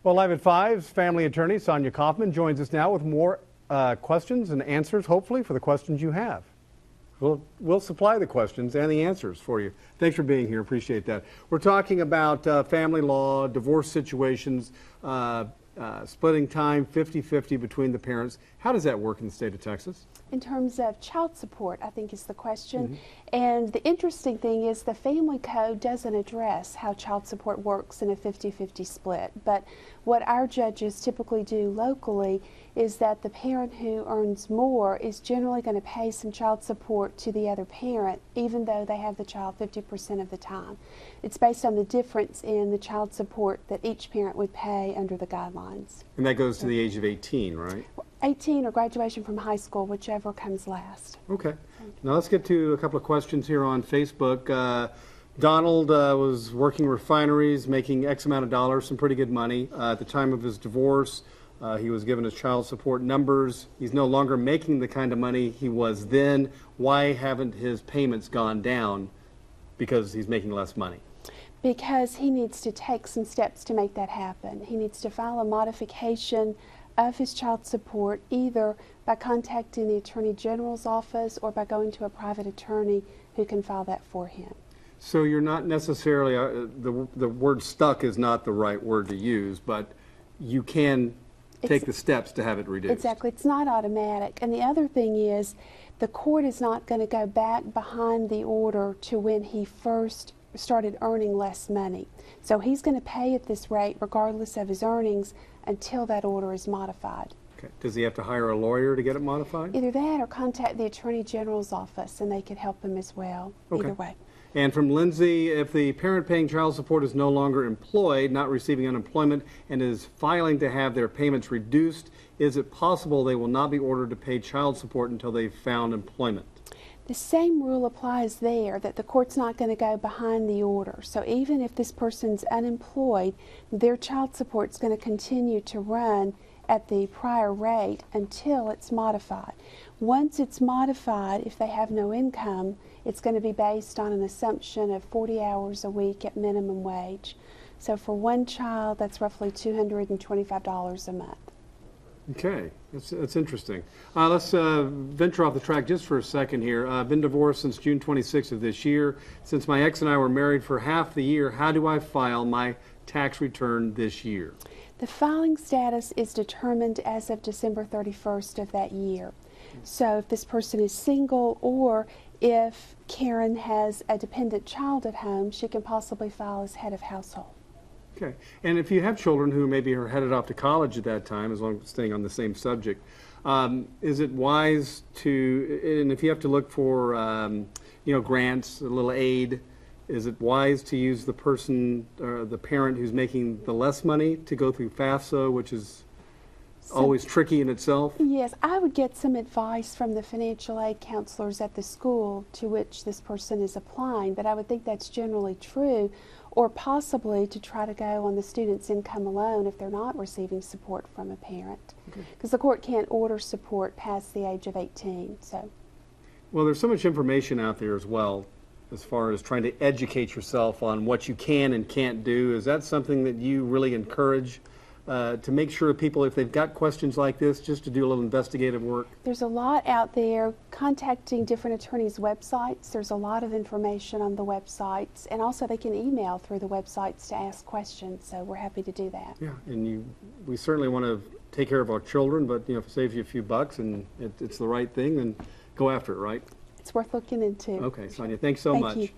Well, live at 5, family attorney Sonya Coffman joins us now with more questions and answers, hopefully, for the questions you have. We'll supply the questions and the answers for you. Thanks for being here. Appreciate that. We're talking about family law, divorce situations, splitting time 50-50 between the parents. How does that work in the state of Texas? In terms of child support, I think is the question. And the interesting thing is the family code doesn't address how child support works in a 50-50 split. But what our judges typically do locally is that the parent who earns more is generally going to pay some child support to the other parent, even though they have the child 50% of the time. It's based on the difference in the child support that each parent would pay under the guidelines. And that goes to the age of 18, right? 18 or graduation from high school, whichever comes last. Okay. Now let's get to a couple of questions here on Facebook. Donald was working refineries, making X amount of dollars, some pretty good money. At the time of his divorce, he was given his child support numbers. He's no longer making the kind of money he was then. Why haven't his payments gone down? Because he's making less money. Because he needs to take some steps to make that happen. He needs to file a modification of his child support, either by contacting the Attorney General's office or by going to a private attorney who can file that for him. So you're not necessarily, the word stuck is not the right word to use, but you can take the steps to have it reduced. Exactly. It's not automatic. And the other thing is the court is not going to go back behind the order to when he first started earning less money. So he's going to pay at this rate regardless of his earnings until that order is modified. Okay. Does he have to hire a lawyer to get it modified? Either that or contact the Attorney General's office and they could help him as well. Okay. Either way. And from Lindsay, if the parent paying child support is no longer employed, not receiving unemployment, and is filing to have their payments reduced, is it possible they will not be ordered to pay child support until they've found employment? The same rule applies there, that the court's not going to go behind the order. So even if this person's unemployed, their child support's going to continue to run at the prior rate until it's modified. Once it's modified, if they have no income, it's going to be based on an assumption of 40 hours a week at minimum wage. So for one child, that's roughly $225 a month. Okay, that's interesting. Let's venture off the track just for a second here. I've been divorced since June 26th of this year. Since my ex and I were married for half the year, how do I file my tax return this year? The filing status is determined as of December 31st of that year. So if this person is single, or if Karen has a dependent child at home, she can possibly file as head of household. Okay. And if you have children who maybe are headed off to college at that time, as long as staying on the same subject, is it wise to, and if you have to look for, grants, a little aid, is it wise to use the person, or the parent who's making the less money to go through FAFSA, which is always tricky in itself? Yes, I would get some advice from the financial aid counselors at the school to which this person is applying, but I would think that's generally true, or possibly to try to go on the student's income alone if they're not receiving support from a parent. Because the court can't order support past the age of 18. So. Well, there's so much information out there as well, as far as trying to educate yourself on what you can and can't do. Is that something that you really encourage? To make sure people, if they've got questions like this, just to do a little investigative work? There's a lot out there. Contacting different attorneys' websites, there's a lot of information on the websites, and also they can email through the websites to ask questions, so we're happy to do that. Yeah, and we certainly want to take care of our children, but if it saves you a few bucks and it's the right thing, then go after it, right? It's worth looking into. Okay, Sonya, thanks so much. Thank you.